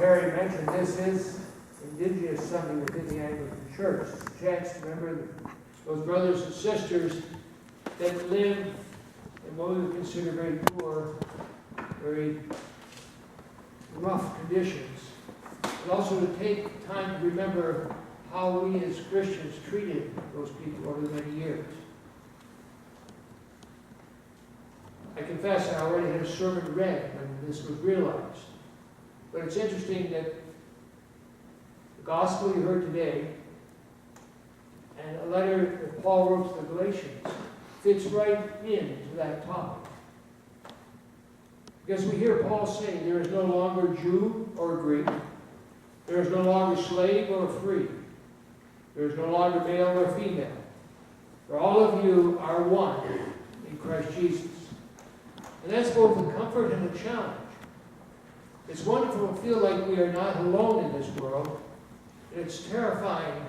Terry mentioned, this is Indigenous Sunday within the Anglican Church. It's a chance to remember those brothers and sisters that live in what we would consider very poor, very rough conditions. But also to take time to remember how we as Christians treated those people over the many years. I confess I already had a sermon read when this was realized. But it's interesting that the gospel you heard today and a letter that Paul wrote to the Galatians fits right into that topic. Because we hear Paul say there is no longer Jew or Greek, there is no longer slave or free, there is no longer male or female, for all of you are one in Christ Jesus. And that's both a comfort and a challenge. It's wonderful to feel like we are not alone in this world, and it's terrifying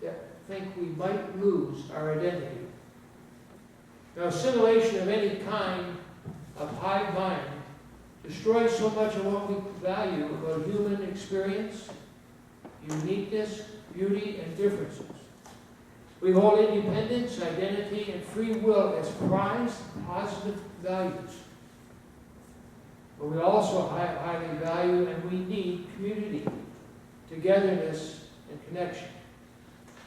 to think we might lose our identity. Now, assimilation of any kind of hive mind destroys so much of what we value about human experience, uniqueness, beauty, and differences. We hold independence, identity, and free will as prized, positive values. But we also highly value and we need community, togetherness, and connection.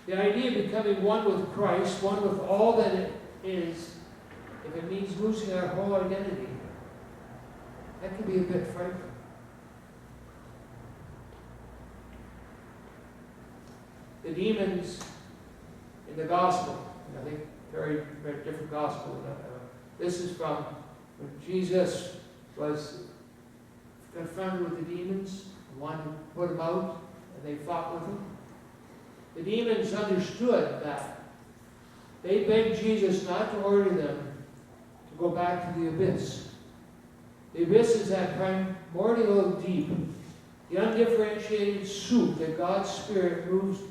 The idea of becoming one with Christ, one with all that it is, if it means losing our whole identity, that can be a bit frightening. The demons in the gospel, I think very, very different gospel. This is from when Jesus was confronted with the demons and wanted to put them out, and they fought with him. The demons understood that. They begged Jesus not to order them to go back to the abyss. The abyss is that primordial deep, the undifferentiated soup that God's Spirit moves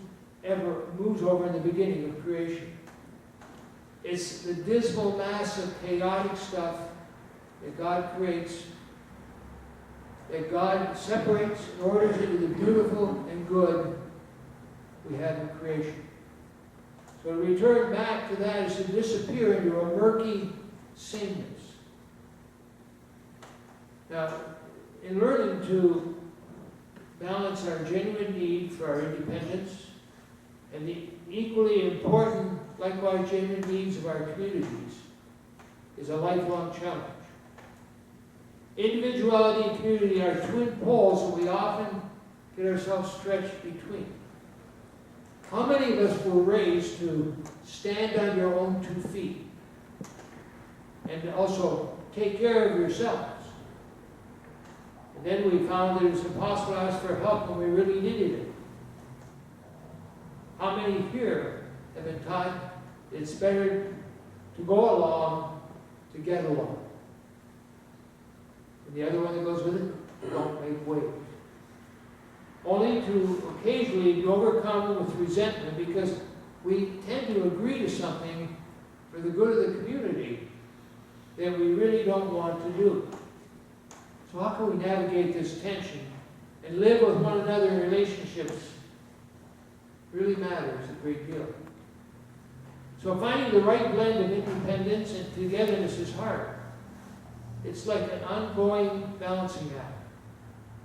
over in the beginning of creation. It's the dismal mass of chaotic stuff that God creates, that God separates and orders into the beautiful and good we have in creation. So to return back to that is to disappear into a murky sameness. Now, in learning to balance our genuine need for our independence and the equally important, likewise genuine needs of our communities is a lifelong challenge. Individuality and community are twin poles that we often get ourselves stretched between. How many of us were raised to stand on your own 2 feet and also take care of yourselves? And then we found that it was impossible to ask for help when we really needed it. How many here have been taught it's better to go along to get along? And the other one that goes with it, don't make waves. Only to occasionally be overcome with resentment because we tend to agree to something for the good of the community that we really don't want to do. So how can we navigate this tension and live with one another in relationships really matters a great deal. So finding the right blend of independence and togetherness is hard. It's like an ongoing balancing act,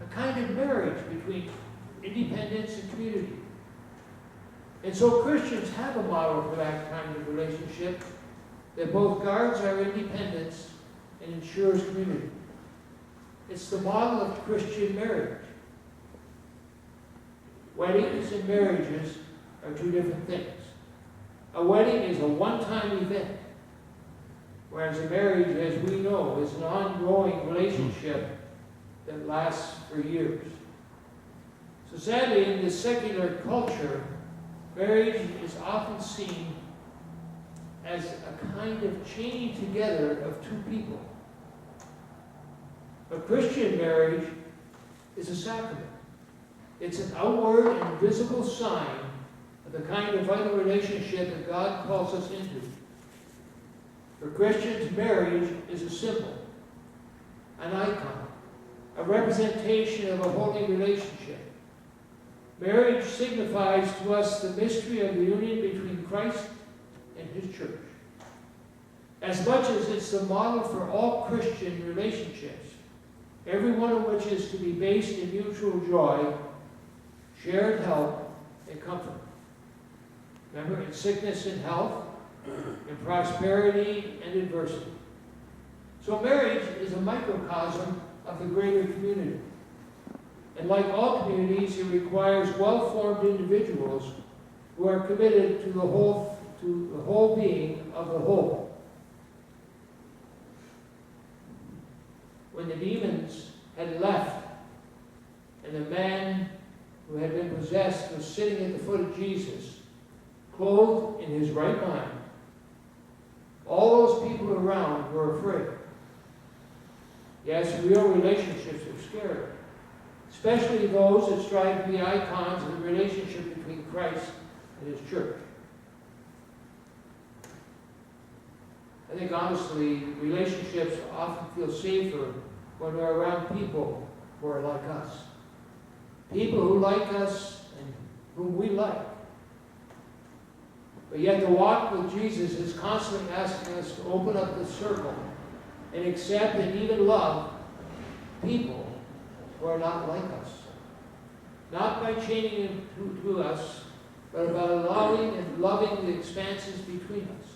a kind of marriage between independence and community. And so Christians have a model for that kind of relationship that both guards our independence and ensures community. It's the model of Christian marriage. Weddings and marriages are 2 different things. A wedding is a one-time event, whereas a marriage, as we know, is an ongoing relationship that lasts for years. So sadly, in this secular culture, marriage is often seen as a kind of chaining together of 2 people. But Christian marriage is a sacrament. It's an outward and visible sign of the kind of vital relationship that God calls us into. For Christians, marriage is a symbol, an icon, a representation of a holy relationship. Marriage signifies to us the mystery of the union between Christ and His church. As much as it's the model for all Christian relationships, every one of which is to be based in mutual joy, shared help, and comfort. Remember, in sickness and health, in prosperity and adversity. So marriage is a microcosm of the greater community. And like all communities, it requires well-formed individuals who are committed to the whole being of the whole. When the demons had left, and the man who had been possessed was sitting at the foot of Jesus, clothed in his right mind, all those people around were afraid. Yes, real relationships are scary, especially those that strive to be icons of the relationship between Christ and His church. I think honestly, relationships often feel safer when we're around people who are like us. People who like us and whom we like. But yet the walk with Jesus is constantly asking us to open up the circle and accept and even love people who are not like us. Not by chaining them to us, but by allowing and loving the expanses between us.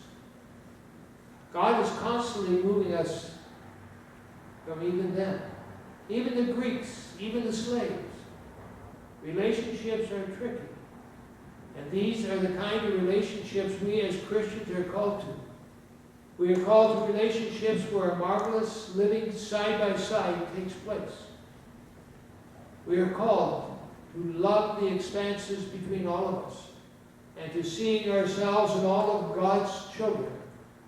God is constantly moving us from even them. Even the Greeks, even the slaves. Relationships are tricky. And these are the kind of relationships we as Christians are called to. We are called to relationships where a marvelous living side by side takes place. We are called to love the expanses between all of us and to seeing ourselves and all of God's children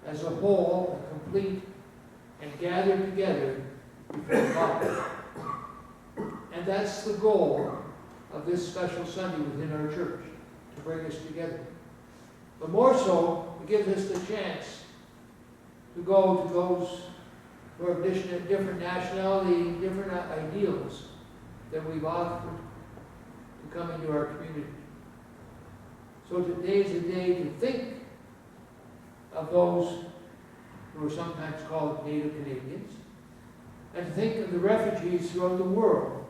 as a whole, and complete, and gathered together before God. And that's the goal of this special Sunday within our church, to bring us together. But more so, it gives us the chance to go to those who have different nationality, different ideals that we've offered to come into our community. So today is a day to think of those who are sometimes called Native Canadians, and to think of the refugees throughout the world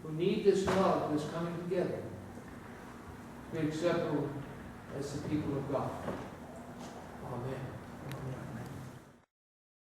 who need this love, this coming together, to be acceptable as the people of God. Amen.